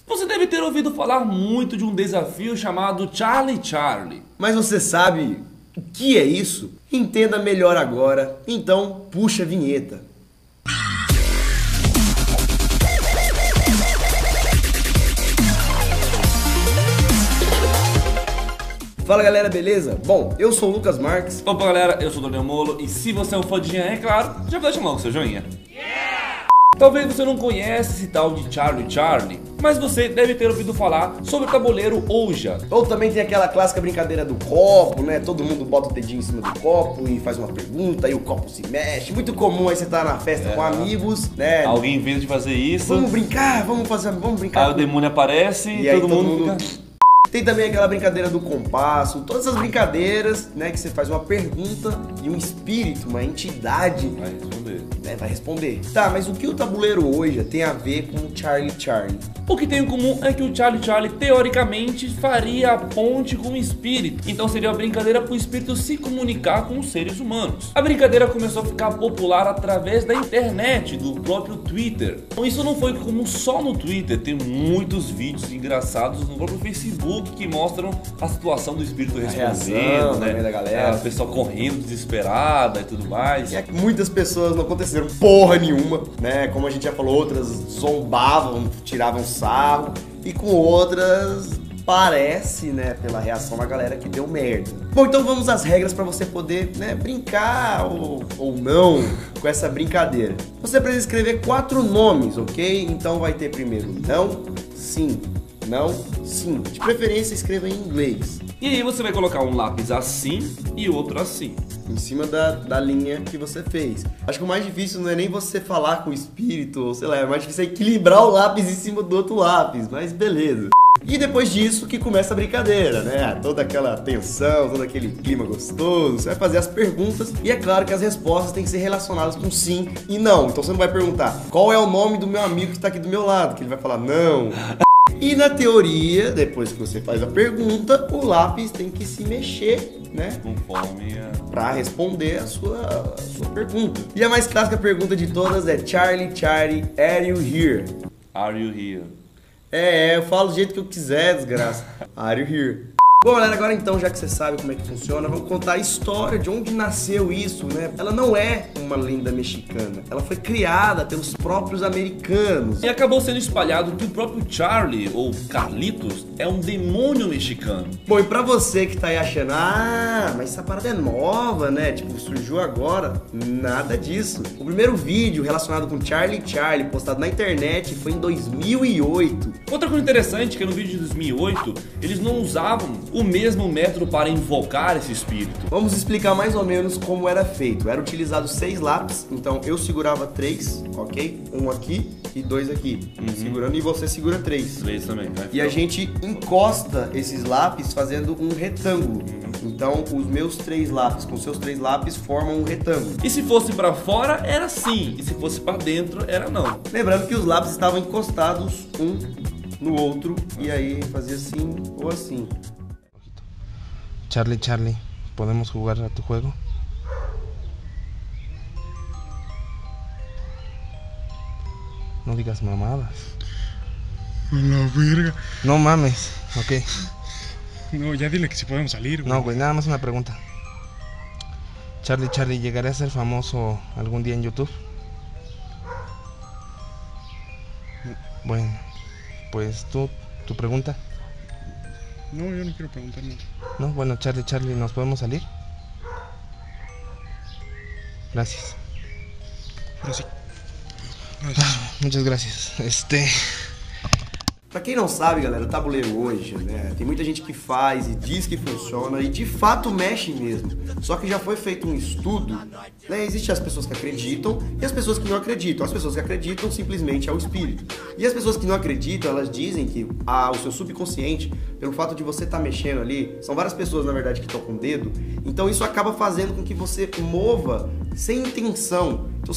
Você deve ter ouvido falar muito de um desafio chamado Charlie Charlie. Mas você sabe o que é isso? Entenda melhor agora, então puxa a vinheta. Fala galera, beleza? Bom, eu sou o Lucas Marques. Opa galera, eu sou o Daniel Molo e se você é um fã de Jean, é claro, já vai deixar logo o seu joinha. Talvez você não conheça esse tal de Charlie Charlie, mas você deve ter ouvido falar sobre o tabuleiro Ouija. Ou também tem aquela clássica brincadeira do copo, né? Todo mundo bota o dedinho em cima do copo e faz uma pergunta e o copo se mexe. Muito comum aí você tá na festa com amigos, né? Alguém em vez de fazer isso, Vamos brincar, vamos brincar. Aí o demônio aparece e todo mundo fica... Tem também aquela brincadeira do compasso, todas as brincadeiras, né, que você faz uma pergunta e um espírito, uma entidade vai responder. Tá, mas o que o tabuleiro Ouija tem a ver com o Charlie Charlie? O que tem em comum é que o Charlie Charlie teoricamente faria a ponte com o espírito. Então seria uma brincadeira para o espírito se comunicar com os seres humanos. A brincadeira começou a ficar popular através da internet, do próprio Twitter. Então isso não foi comum só no Twitter, tem muitos vídeos engraçados no próprio Facebook que mostram a situação do espírito respondendo, né? Da galera. A pessoa correndo desesperada e tudo mais. E muitas pessoas não aconteceram porra nenhuma, né? Como a gente já falou, outras zombavam, tiravam sarro, e com outras parece, né, pela reação da galera, que deu merda. Bom, então vamos às regras para você poder, né, brincar ou não com essa brincadeira. Você precisa escrever 4 nomes, ok? Então vai ter primeiro não, sim, não, sim. De preferência escreva em inglês. E aí você vai colocar um lápis assim e outro assim, em cima da linha que você fez. Acho que o mais difícil não é nem você falar com o espírito, ou sei lá, é mais difícil é equilibrar o lápis em cima do outro lápis, mas beleza. E depois disso que começa a brincadeira, né? Toda aquela tensão, todo aquele clima gostoso. Você vai fazer as perguntas e é claro que as respostas têm que ser relacionadas com sim e não. Então você não vai perguntar qual é o nome do meu amigo que está aqui do meu lado, que ele vai falar não. E na teoria, depois que você faz a pergunta, o lápis tem que se mexer, né? Conforme pra responder a sua pergunta. E a mais clássica pergunta de todas é Charlie, Charlie, are you here? Are you here? Eu falo do jeito que eu quiser, desgraça. Are you here? Bom, galera, agora então, já que você sabe como é que funciona, vamos contar a história de onde nasceu isso, né? Ela não é uma lenda mexicana, ela foi criada pelos próprios americanos. E acabou sendo espalhado que o próprio Charlie, ou Carlitos, é um demônio mexicano. Bom, e pra você que tá aí achando, mas essa parada é nova, né? Tipo, surgiu agora, nada disso. O primeiro vídeo relacionado com Charlie Charlie, postado na internet, foi em 2008. Outra coisa interessante é que no vídeo de 2008, eles não usavam o mesmo método para invocar esse espírito. Vamos explicar mais ou menos como era feito. Era utilizado 6 lápis, então eu segurava 3, ok? Um aqui e 2 aqui, segurando, e você segura 3. 3 também, né? E a gente encosta esses lápis fazendo um retângulo. Então os meus 3 lápis com seus 3 lápis formam um retângulo. E se fosse para fora, era sim. E se fosse para dentro, era não. Lembrando que os lápis estavam encostados um no outro, e aí fazia assim ou assim. Charlie, Charlie, ¿podemos jugar a tu juego? No digas mamadas. La verga. No mames, ok. No, ya dile que si podemos salir, güey. No, güey, nada más una pregunta. Charlie, Charlie, ¿llegaré a ser famoso algún día en YouTube? Bueno, pues tu pregunta. No, yo no quiero preguntar nada. No, bueno, Charlie, Charlie, ¿nos podemos salir? Gracias. Pero sí. Gracias. Muchas gracias. Pra quem não sabe, galera, o tabuleiro Ouija, né? Tem muita gente que faz e diz que funciona e de fato mexe mesmo. Só que já foi feito um estudo, né? Existem as pessoas que acreditam e as pessoas que não acreditam. As pessoas que acreditam simplesmente é o espírito. E as pessoas que não acreditam, elas dizem que o seu subconsciente, pelo fato de você estar mexendo ali, são várias pessoas, na verdade, que tocam o dedo, então isso acaba fazendo com que você mova sem intenção. Então,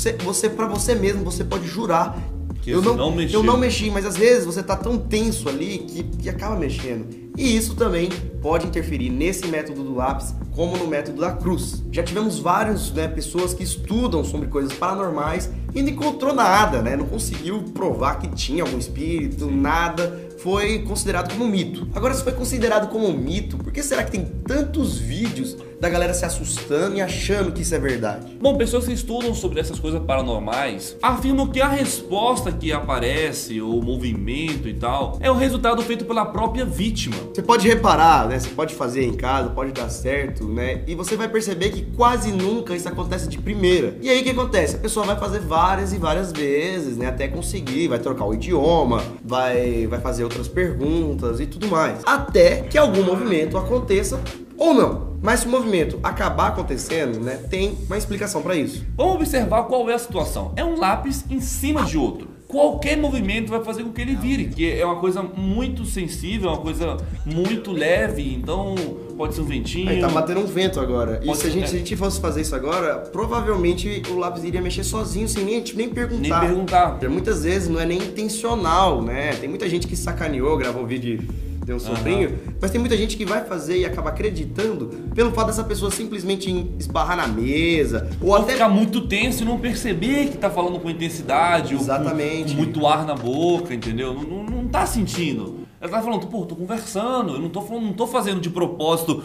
pra você mesmo, você pode jurar que eu não mexi, mas às vezes você tá tão tenso ali que acaba mexendo. E isso também pode interferir nesse método do lápis, como no método da cruz. Já tivemos várias pessoas que estudam sobre coisas paranormais e não encontrou nada, né? Não conseguiu provar que tinha algum espírito, nada. Foi considerado como mito. Agora, se foi considerado como mito, por que será que tem tantos vídeos da galera se assustando e achando que isso é verdade? Bom, pessoas que estudam sobre essas coisas paranormais afirmam que a resposta que aparece, ou movimento e tal, é o resultado feito pela própria vítima. Você pode reparar, né? Você pode fazer em casa, pode dar certo, né? E você vai perceber que quase nunca isso acontece de primeira. E aí o que acontece? A pessoa vai fazer várias e várias vezes, né? Até conseguir, vai trocar o idioma, vai fazer outras perguntas e tudo mais. Até que algum movimento aconteça ou não. Mas se o movimento acabar acontecendo, né, tem uma explicação para isso. Vamos observar qual é a situação. É um lápis em cima de outro. Qualquer movimento vai fazer com que ele vire, que é uma coisa muito sensível, uma coisa muito leve, então pode ser um ventinho. Aí tá batendo um vento agora. E se a ser, gente fosse fazer isso agora, provavelmente o lápis iria mexer sozinho, sem nem perguntar. Nem perguntar. Muitas vezes não é nem intencional, né? Tem muita gente que sacaneou, gravou um vídeo e deu um soprinho, mas tem muita gente que vai fazer e acaba acreditando pelo fato dessa pessoa simplesmente esbarrar na mesa, ou até ficar muito tenso e não perceber que tá falando com intensidade, exatamente, ou com muito ar na boca, entendeu? Não tá sentindo. Ela tá falando, pô, tô conversando, eu não tô fazendo de propósito,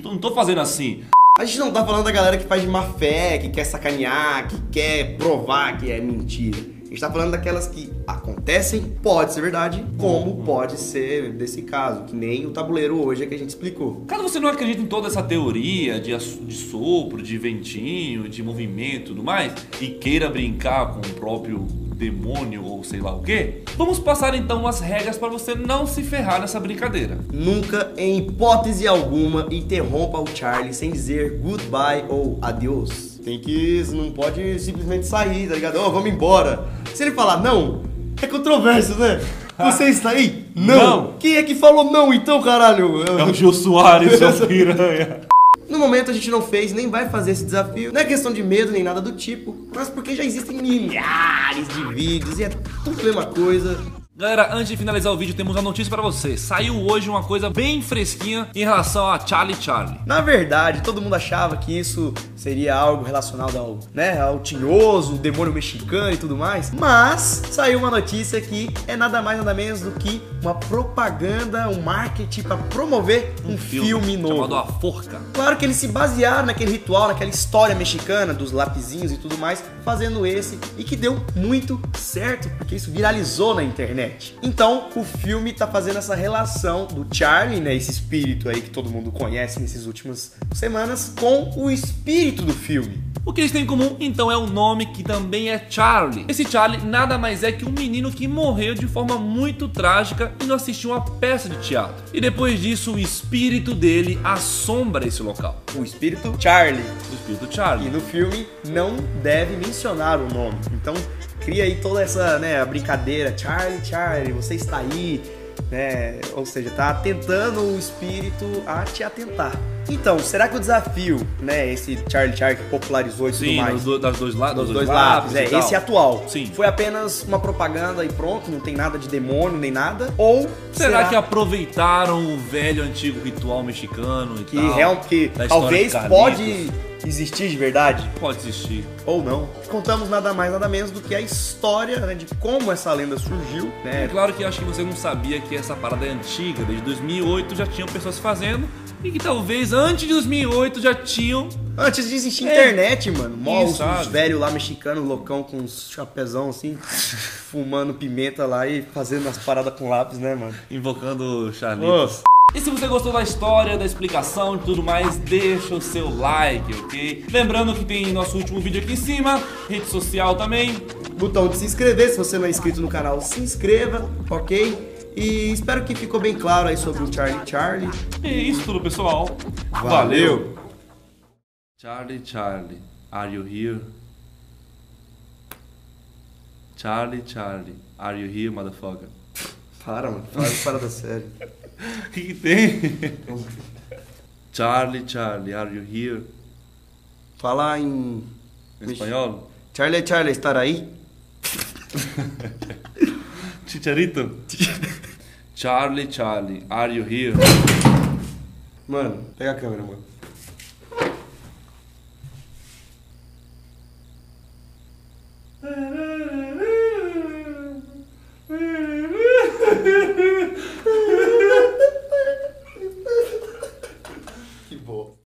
não tô fazendo assim. A gente não tá falando da galera que faz de má fé, que quer sacanear, que quer provar que é mentira. A gente tá falando daquelas que acontecem, pode ser verdade, como pode ser desse caso, que nem o tabuleiro hoje é que a gente explicou. Caso você não acredite em toda essa teoria de sopro, de ventinho, de movimento e tudo mais, e queira brincar com o próprio demônio ou sei lá o que, vamos passar então as regras para você não se ferrar nessa brincadeira. Nunca, em hipótese alguma, interrompa o Charlie sem dizer goodbye ou adiós. Não pode simplesmente sair, tá ligado? Vamos embora. Se ele falar não, é controverso, né? Você está aí? Não. Quem é que falou não então, caralho? É o Jô Soares, seu piranha. No momento a gente não fez, nem vai fazer esse desafio. Não é questão de medo nem nada do tipo, mas porque já existem milhares de vídeos e é tudo a mesma coisa. Galera, antes de finalizar o vídeo, temos uma notícia pra você. Saiu hoje uma coisa bem fresquinha em relação a Charlie Charlie. Na verdade, todo mundo achava que isso seria algo relacionado ao tinhoso, o demônio mexicano e tudo mais. Mas saiu uma notícia que é nada mais nada menos do que uma propaganda, um marketing pra promover um filme novo. Chamado A Forca. Claro que eles se basearam naquele ritual, naquela história mexicana dos lapizinhos e tudo mais, fazendo esse, e que deu muito certo, porque isso viralizou na internet. Então, o filme tá fazendo essa relação do Charlie, né, esse espírito aí que todo mundo conhece nessas últimas semanas, com o espírito do filme. O que eles têm em comum, então, é o nome, que também é Charlie. Esse Charlie nada mais é que um menino que morreu de forma muito trágica e não assistiu uma peça de teatro. E depois disso, o espírito dele assombra esse local. O espírito Charlie. O espírito Charlie. E no filme não deve mencionar o nome. Então, cria aí toda essa, né, a brincadeira. Charlie, você está aí, né? Ou seja, tá tentando o espírito a te atentar. Então, será que o desafio, né, esse Charlie que popularizou isso tudo mais? Dos dois lápis, esse atual, sim, foi apenas uma propaganda e pronto, não tem nada de demônio nem nada? Ou será que aproveitaram o velho antigo ritual mexicano e que talvez pode existir de verdade? Pode existir. Ou não. Contamos nada mais, nada menos do que a história, né, de como essa lenda surgiu, né? É claro que eu acho que você não sabia que essa parada é antiga. Desde 2008 já tinham pessoas fazendo. E que talvez antes de 2008 já tinham... Antes de existir internet, mano. Os velhos lá mexicanos, loucão, com uns chapezão assim, fumando pimenta lá e fazendo as paradas com lápis, né, mano? Invocando Charlitos. E se você gostou da história, da explicação e tudo mais, deixa o seu like, ok? Lembrando que tem nosso último vídeo aqui em cima, rede social também. Botão de se inscrever, se você não é inscrito no canal, se inscreva, ok? E espero que ficou bem claro aí sobre o Charlie. E é isso tudo, pessoal. Valeu! Charlie, are you here? Charlie, are you here, motherfucker? Para, mano, faz parada séria. O que tem? Charlie, are you here? Falar em espanhol? Charlie, estar aí? Chicharito? Charlie, are you here? Mano, pega a câmera, mano.